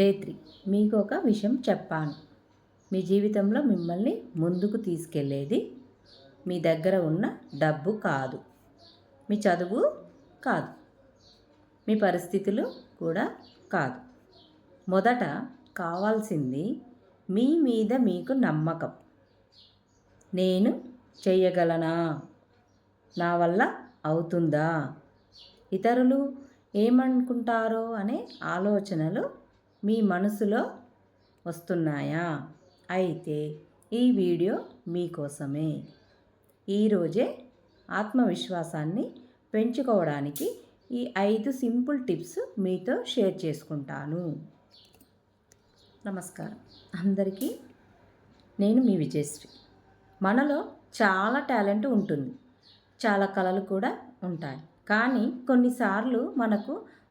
Day 3 మీకు ఒక విషయం చెప్పాను. మీ జీవితంలో మిమ్మల్ని ముందుకు తీసుకెళ్ళేది మీ దగ్గర ఉన్న డబ్బు కాదు, మీ చదువు కాదు, మీ పరిస్థితులు కూడా కాదు. మొదట కావాల్సింది మీ మీద మీకు నమ్మకం. నేను చేయగలనా? నా వల్ల అవుతుందా? ఇతరులు ఏమనుకుంటారో అనే ఆలోచనలు మీ మనసులో వస్తున్నాయా? అయితే ఈ వీడియో మీకోసమే. ఈరోజే ఆత్మవిశ్వాసాన్ని పెంచుకోవడానికి ఈ 5 సింపుల్ టిప్స్ మీతో షేర్ చేసుకుంటాను. నమస్కారం అందరికీ. నేను మీ విజయశ్రీ. మనలో చాలా టాలెంట్ ఉంటుంది, చాలా కళలు కూడా ఉంటాయి. కానీ కొన్నిసార్లు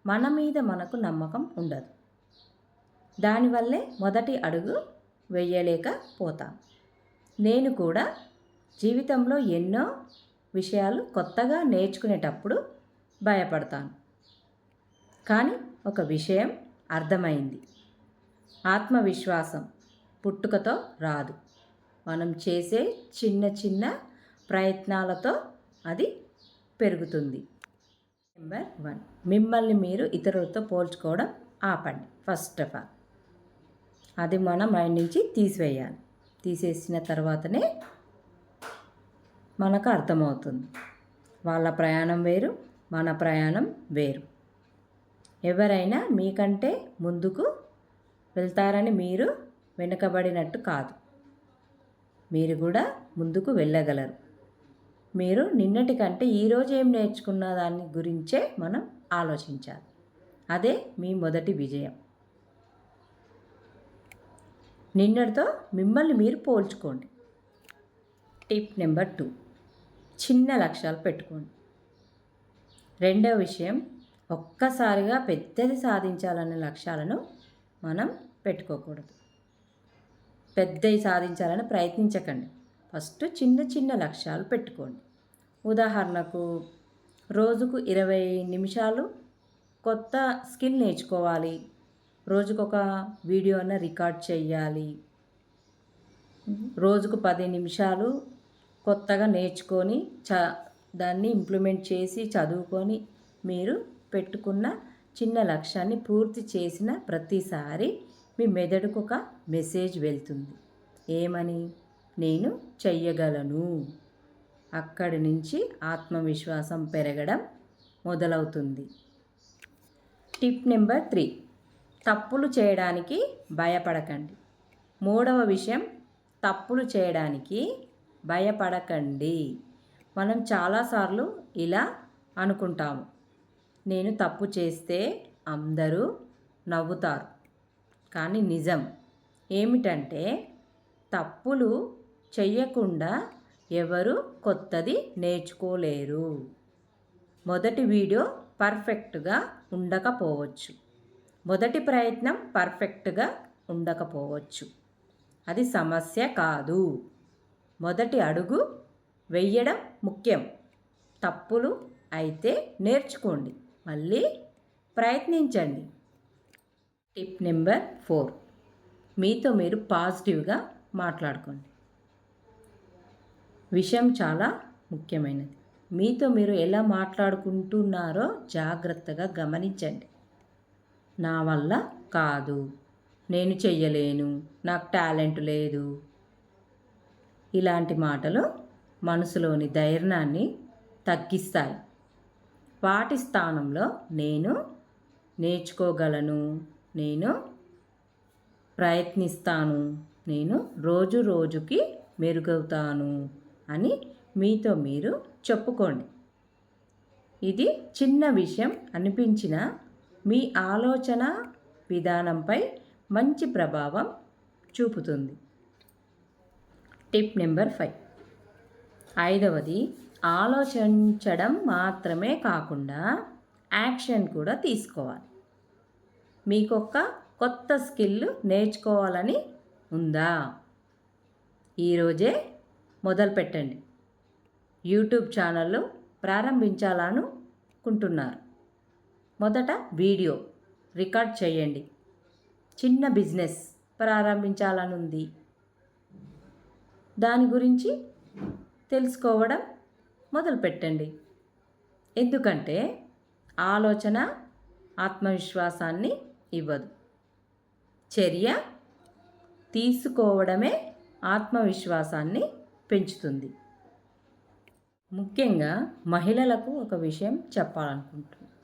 మన మీద మనకు నమ్మకం ఉండదు. దానివల్లే మొదటి అడుగు వేయలేకపోతాం. నేను కూడా జీవితంలో ఎన్నో విషయాలు కొత్తగా నేర్చుకునేటప్పుడు భయపడతాను. కానీ ఒక విషయం అర్థమైంది. ఆత్మవిశ్వాసం పుట్టుకతో రాదు. మనం చేసే చిన్న చిన్న ప్రయత్నాలతో అది పెరుగుతుంది. నెంబర్ 1, మిమ్మల్ని మీరు ఇతరులతో పోల్చుకోవడం ఆపండి. ఫస్ట్ ఆఫ్ ఆల్ అది మన మైండ్ నుంచి తీసివేయాలి. తీసేసిన తర్వాతనే మనకు అర్థమవుతుంది. వాళ్ళ ప్రయాణం వేరు, మన ప్రయాణం వేరు. ఎవరైనా మీకంటే ముందుకు వెళ్తారని మీరు వెనుకబడినట్టు కాదు. మీరు కూడా ముందుకు వెళ్ళగలరు. మీరు నిన్నటి కంటే ఈరోజు ఏం నేర్చుకున్న దాని గురించే మనం ఆలోచించాలి. అదే మీ మొదటి విజయం. నిన్నటితో మిమ్మల్ని మీరు పోల్చుకోండి. టిప్ నెంబర్ 2, చిన్న లక్ష్యాలు పెట్టుకోండి. రెండవ విషయం, ఒక్కసారిగా పెద్దది సాధించాలనే లక్ష్యాలను మనం పెట్టుకోకూడదు. పెద్దవి సాధించాలని ప్రయత్నించకండి. ఫస్ట్ చిన్న చిన్న లక్ష్యాలు పెట్టుకోండి. ఉదాహరణకు రోజుకు 20 నిమిషాలు కొత్త స్కిల్ నేర్చుకోవాలి, రోజుకొక వీడియో అన్న రికార్డ్ చేయాలి, రోజుకు 10 నిమిషాలు కొత్తగా నేర్చుకొని దాన్ని ఇంప్లిమెంట్ చేసి చదువుకొని మీరు పెట్టుకున్న చిన్న లక్ష్యాన్ని పూర్తి చేసిన ప్రతిసారి మీ మెదడుకు ఒక మెసేజ్ వెళ్తుంది. ఏమని? నేను చెయ్యగలను. అక్కడి నుంచి ఆత్మవిశ్వాసం పెరగడం మొదలవుతుంది. టిప్ నెంబర్ 3, తప్పులు చేయడానికి భయపడకండి. మూడవ విషయం, తప్పులు చేయడానికి భయపడకండి. మనం చాలాసార్లు ఇలా అనుకుంటాము, నేను తప్పు చేస్తే అందరూ నవ్వుతారు. కానీ నిజం ఏమిటంటే తప్పులు చెయ్యకుండా ఎవరు కొత్తది నేర్చుకోలేరు. మొదటి వీడియో పర్ఫెక్ట్గా ఉండకపోవచ్చు, మొదటి ప్రయత్నం పర్ఫెక్ట్గా ఉండకపోవచ్చు. అది సమస్య కాదు. మొదటి అడుగు వెయ్యడం ముఖ్యం. తప్పులు అయితే నేర్చుకోండి, మళ్ళీ ప్రయత్నించండి. టిప్ నెంబర్ 4, మీతో మీరు పాజిటివ్గా మాట్లాడుకోండి. విషయం చాలా ముఖ్యమైనది. మీతో మీరు ఎలా మాట్లాడుకుంటున్నారో జాగ్రత్తగా గమనించండి. నా వల్ల కాదు, నేను చెయ్యలేను, నాకు టాలెంట్ లేదు, ఇలాంటి మాటలు మనసులోని ధైర్యాన్ని తగ్గిస్తాయి. వాటి స్థానంలో నేను నేర్చుకోగలను, నేను ప్రయత్నిస్తాను, నేను రోజు రోజుకి మెరుగవుతాను అని మీతో మీరు చెప్పుకోండి. ఇది చిన్న విషయం అనిపించిన మీ ఆలోచన విధానంపై మంచి ప్రభావం చూపుతుంది. టిప్ నెంబర్ 5, ఐదవది, ఆలోచించడం మాత్రమే కాకుండా యాక్షన్ కూడా తీసుకోవాలి. మీకొక కొత్త స్కిల్ నేర్చుకోవాలని ఉందా? ఈరోజే మొదలు పెట్టండి. యూట్యూబ్ ఛానల్ ప్రారంభించాలనుకుంటున్నారు. మొదట వీడియో రికార్డ్ చేయండి. చిన్న బిజినెస్ ప్రారంభించాలని ఉంది, దాని గురించి తెలుసుకోవడం మొదలుపెట్టండి. ఎందుకంటే ఆలోచన ఆత్మవిశ్వాసాన్ని ఇవ్వదు, చర్య తీసుకోవడమే ఆత్మవిశ్వాసాన్ని పెంచుతుంది. ముఖ్యంగా మహిళలకు ఒక విషయం చెప్పాలనుకుంటున్నాను.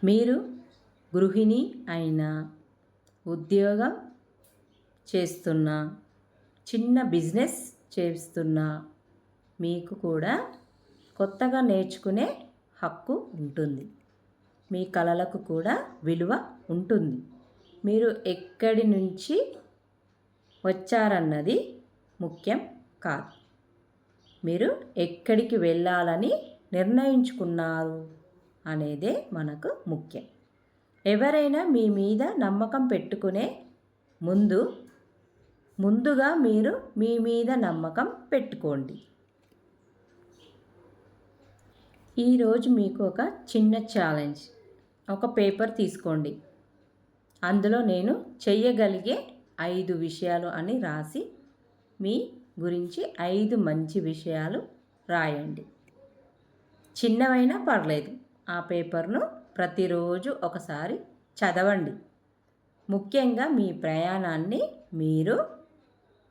మీరు గృహిణి అయినా, ఉద్యోగం చేస్తున్నా, చిన్న బిజినెస్ చేస్తున్నా మీకు కూడా కొత్తగా నేర్చుకునే హక్కు ఉంటుంది. మీ కళలకు కూడా విలువ ఉంటుంది. మీరు ఎక్కడి నుంచి వచ్చారన్నది ముఖ్యం కాదు, మీరు ఎక్కడికి వెళ్ళాలని నిర్ణయించుకున్నారు అనేదే మనకు ముఖ్యం. ఎవరైనా మీ మీద నమ్మకం పెట్టుకునే ముందుగా మీరు మీ మీద నమ్మకం పెట్టుకోండి. ఈరోజు మీకు ఒక చిన్న ఛాలెంజ్. ఒక పేపర్ తీసుకోండి, అందులో నేను చెయ్యగలిగే 5 విషయాలు అని రాసి మీ గురించి 5 మంచి విషయాలు రాయండి. చిన్నవైనా పర్లేదు, ఆ పేపర్ను ప్రతిరోజు ఒకసారి చదవండి. ముఖ్యంగా మీ ప్రయాణాన్ని మీరు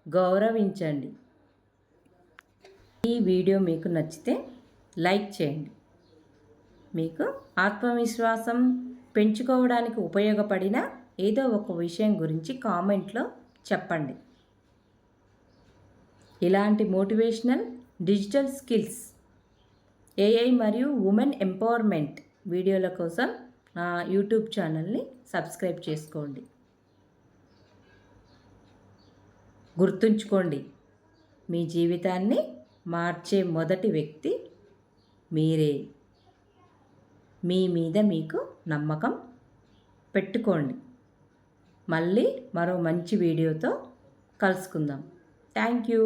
గౌరవించండి. ఈ వీడియో మీకు నచ్చితే లైక్ చేయండి. మీకు ఆత్మవిశ్వాసం పెంచుకోవడానికి ఉపయోగపడిన ఏదో ఒక విషయం గురించి కామెంట్లో చెప్పండి. ఇలాంటి మోటివేషనల్ డిజిటల్ స్కిల్స్, ఏఐ మరియు ఉమెన్ ఎంపవర్మెంట్ వీడియోల కోసం నా యూట్యూబ్ ఛానల్ని సబ్స్క్రైబ్ చేసుకోండి. గుర్తుంచుకోండి, మీ జీవితాన్ని మార్చే మొదటి వ్యక్తి మీరే. మీ మీద మీకు నమ్మకం పెట్టుకోండి. మళ్ళీ మరో మంచి వీడియోతో కలుసుకుందాం. Thank you.